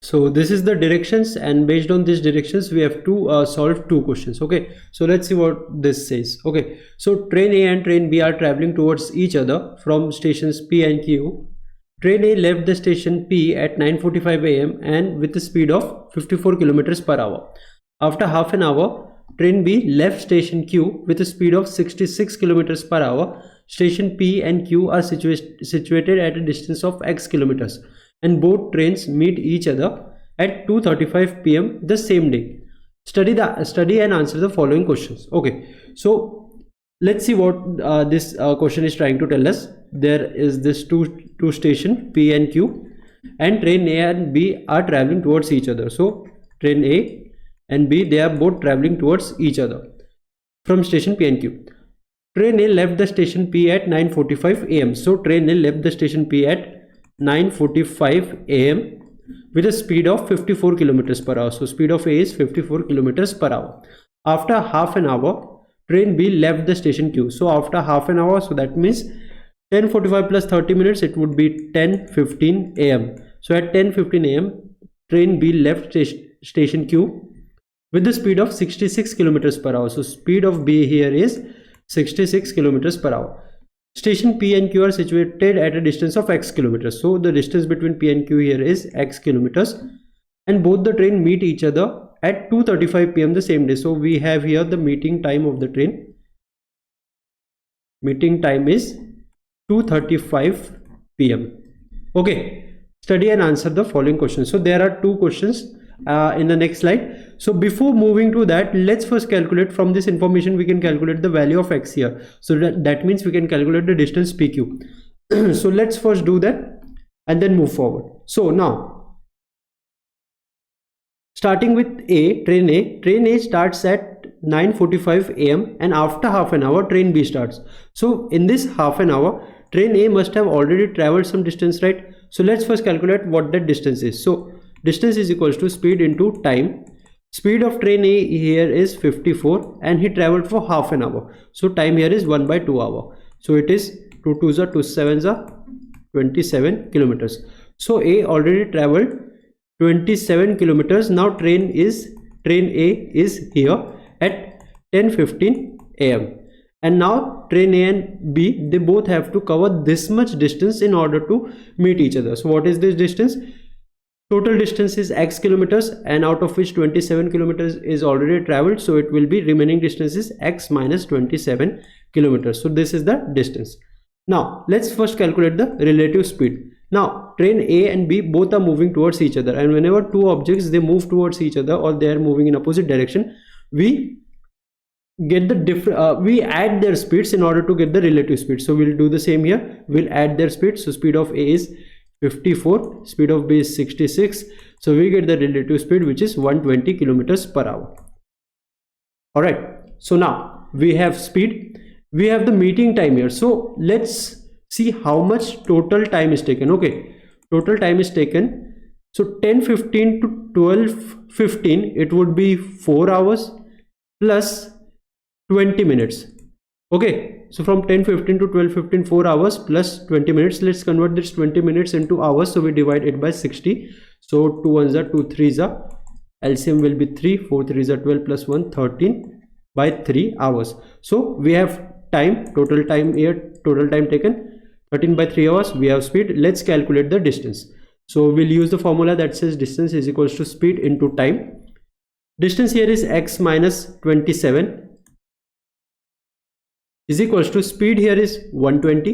So this is the directions, and based on these directions we have to solve two questions. Okay, so let's see what this says. Okay, so train A and train B are traveling towards each other from stations P and Q. Train A left the station P at 9:45 am and with a speed of 54 kilometers per hour. After half an hour, train B left station Q with a speed of 66 kilometers per hour. Station P and Q are situated at a distance of x kilometers, and both trains meet each other at 2:35 p.m. the same day. Study and answer the following questions. Okay, so let's see what this question is trying to tell us. There is this two station P and Q, and train A and B are traveling towards each other. So train A and B, they are both traveling towards each other from station P and Q. Train A left the station P at 9:45 am. So train A left the station P at 9:45 am with a speed of 54 kilometers per hour. So speed of A is 54 kilometers per hour. After half an hour, train B left the station Q. So after half an hour, so that means 10:45 plus 30 minutes, it would be 10:15 am. So at 10:15 am, train B left station Q with the speed of 66 kilometers per hour. So speed of B here is 66 kilometers per hour. Station P and Q are situated at a distance of x kilometers. So the distance between P and Q here is x kilometers, and both the train meet each other at 2:35 p.m. the same day. So we have here the meeting time of the train. Meeting time is 2:35 p.m. Okay, study and answer the following questions. So there are two questions in the next slide. So before moving to that, let's first calculate from this information. We can calculate the value of x here. So that means we can calculate the distance PQ. So let's first do that and then move forward. So now, starting with train A starts at 9:45 am, and after half an hour train B starts. So in this half an hour, train A must have already traveled some distance, right? So let's first calculate what that distance is. So distance is equals to speed into time. Speed of train A here is 54, and he traveled for half an hour. So time here is 1/2 hour. So it is 2 2s are 2 7s are 27 kilometers. So A already traveled 27 kilometers. Now train A is here at 10:15 am, and now train A and B, they both have to cover this much distance in order to meet each other. So what is this distance? Total distance is x kilometers, and out of which 27 kilometers is already traveled. So it will be remaining distance is x minus 27 kilometers. So this is the distance. Now let's first calculate the relative speed. Now train A and B both are moving towards each other, and whenever two objects they move towards each other or they are moving in opposite direction, we get the we add their speeds in order to get the relative speed. So we'll do the same here. We'll add their speed. So speed of A is 54, speed of B is 66. So we get the relative speed, which is 120 kilometers per hour. All right, so now we have speed, we have the meeting time here. So let's see how much total time is taken. Okay, total time is taken. So 10:15 to 12:15, it would be 4 hours plus 20 minutes. Okay, so from 10:15 to 12:15, 4 hours plus 20 minutes. Let's convert this 20 minutes into hours. So we divide it by 60. So 2 1s are 2 3s are, LCM will be 3, 4 3s are 12 plus 1, 13 by 3 hours. So we have time, total time here, total time taken 13 by 3 hours. We have speed. Let's calculate the distance. So we'll use the formula that says distance is equals to speed into time. Distance here is x minus 27 is equals to speed here is 120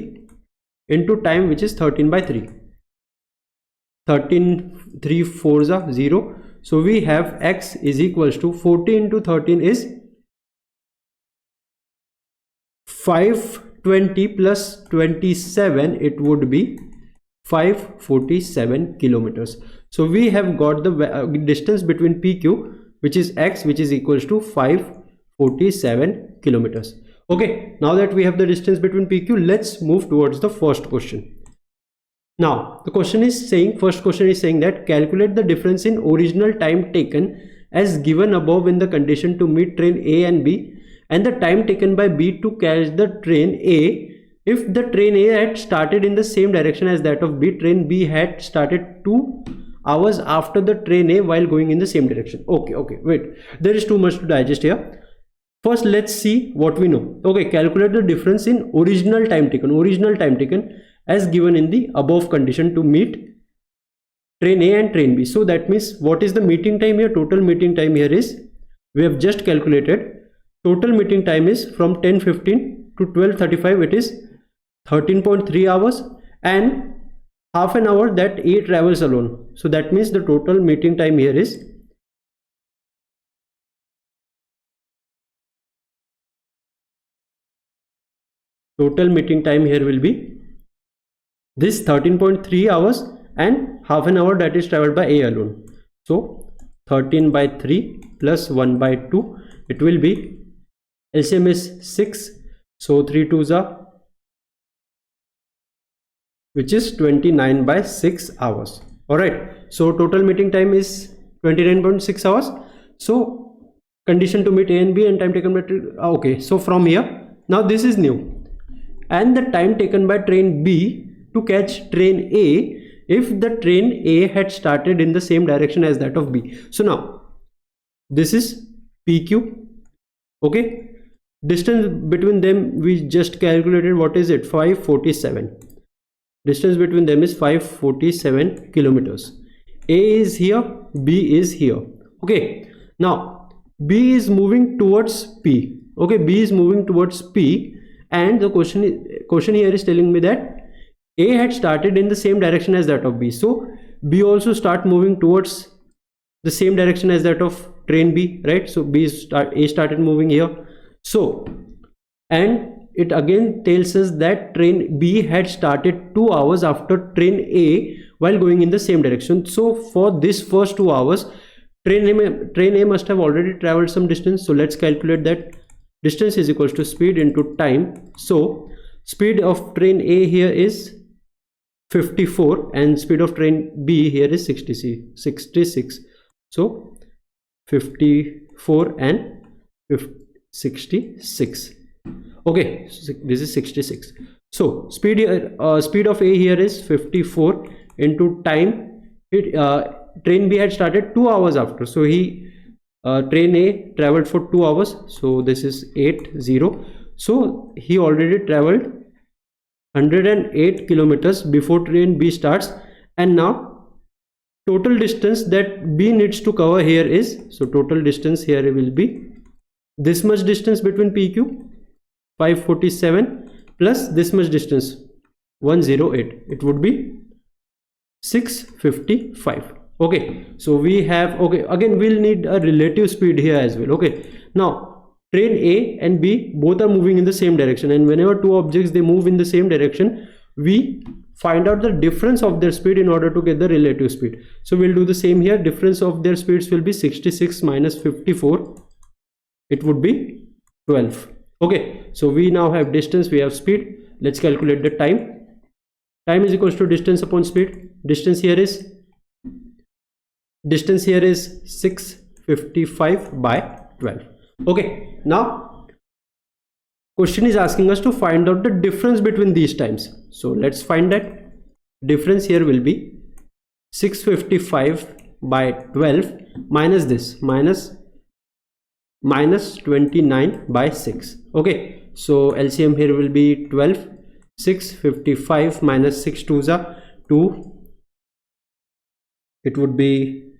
into time, which is 13 by 3. 13 3 4s are 0. So we have x is equals to 40 into 13 is 520 plus 27, it would be 547 kilometers. So we have got the distance between PQ, which is x, which is equals to 547 kilometers. Okay, now that we have the distance between PQ, let's move towards the first question. Now the question is saying, first question is saying that calculate the difference in original time taken as given above in the condition to meet train A and B, and the time taken by B to catch the train A if the train A had started in the same direction as that of B. Train B had started 2 hours after the train A while going in the same direction. Okay, wait, there is too much to digest here. First let's see what we know. Okay, calculate the difference in original time taken as given in the above condition to meet train A and train B. So that means, what is the meeting time here? Total meeting time here is, we have just calculated, total meeting time is from 10:15 to 12:35, it is 13.3 hours, and half an hour that A travels alone. So that means the total meeting time here is will be this 13.3 hours and half an hour that is traveled by A alone. So 13/3 plus 1/2, it will be, LCM is 6, so 3 2s are, which is 29/6 hours. Alright, so total meeting time is 29.6 hours. So condition to meet A and B and time taken by okay, so from here, now this is new, and the time taken by train B to catch train A if the train A had started in the same direction as that of B. So now this is PQ. Okay, distance between them we just calculated, what is it? 547. Distance between them is 547 kilometers. A is here, B is here. Okay, now B is moving towards P. Okay, B is moving towards P, and the question here is telling me that A had started in the same direction as that of B. So B also start moving towards the same direction as that of train B, right? So A started moving here. So, and it again tells us that train B had started 2 hours after train A while going in the same direction. So for this first 2 hours, train A must have already traveled some distance. So let's calculate that. Distance is equals to speed into time. So speed of train A here is 54 and speed of train B here is 66. So 54 and 66. Okay, so this is 66. So speed of A here is 54 into time. Train B had started 2 hours after, so train A traveled for 2 hours, so this is 80. So he already traveled 108 kilometers before train B starts, and now total distance that B needs to cover here is, so total distance here will be this much distance between PQ 547 plus this much distance 108, it would be 655. Okay, so we have, okay, again we'll need a relative speed here as well. Okay, now train A and B both are moving in the same direction, and whenever two objects they move in the same direction, we find out the difference of their speed in order to get the relative speed. So we'll do the same here. Difference of their speeds will be 66 minus 54, it would be 12. Okay, so we now have distance, we have speed. Let's calculate the time. Time is equals to distance upon speed. Distance here is 655 by 12. Okay, now question is asking us to find out the difference between these times. So let's find that. Difference here will be 655 by 12 minus this, minus 29 by 6. Okay, so LCM here will be 12. 655 minus 6 2s are 2, it would be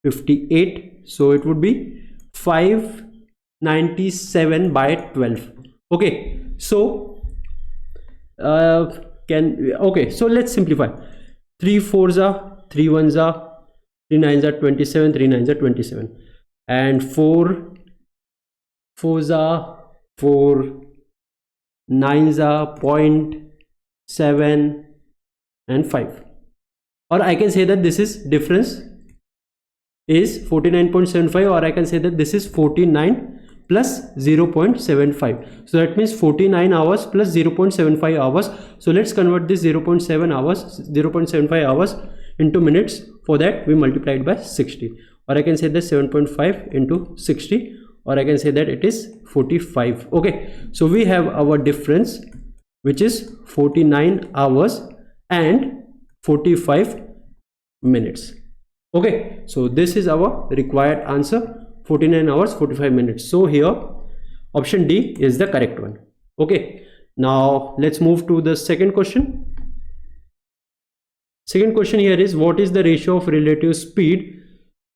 58, so it would be 597 by 12. Okay, so okay, so let's simplify. 3 4s are 3 1s are 3 9s are 27, 3 9s are 27, and 4 4s are 4 9s are 0.7 and 5, or I can say that this is difference is 49.75, or I can say that this is 49 plus 0.75. so that means 49 hours plus 0.75 hours. So let's convert this 0.75 hours into minutes. For that we multiply it by 60, or I can say that 7.5 into 60, or I can say that it is 45. Okay, so we have our difference, which is 49 hours and 45 minutes. Okay, so this is our required answer, 49 hours 45 minutes. So here option D is the correct one. Okay, now let's move to the second question. Second question here is, what is the ratio of relative speed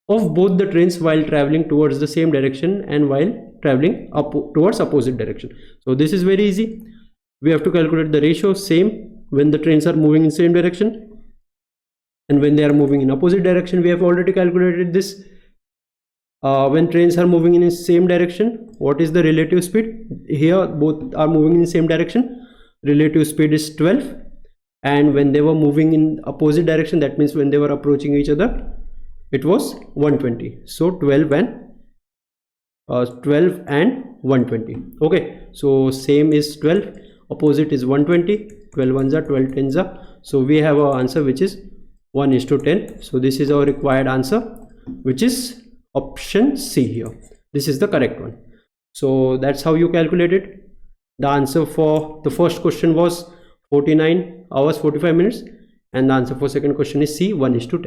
of both the trains while traveling towards the same direction and while traveling towards opposite direction? So this is very easy. We have to calculate the ratio, same when the trains are moving in same direction and when they are moving in opposite direction. We have already calculated this. When trains are moving in the same direction, what is the relative speed? Here both are moving in the same direction, relative speed is 12. And when they were moving in opposite direction, that means when they were approaching each other, it was 120. So 12 and 120. Okay, so same is 12, opposite is 120, 12 ones are 12 tens are. So we have our answer which is 1:10. So this is our required answer, which is option C here. This is the correct one. So that's how you calculate it. The answer for the first question was 49 hours 45 minutes, and the answer for second question is C, 1:10.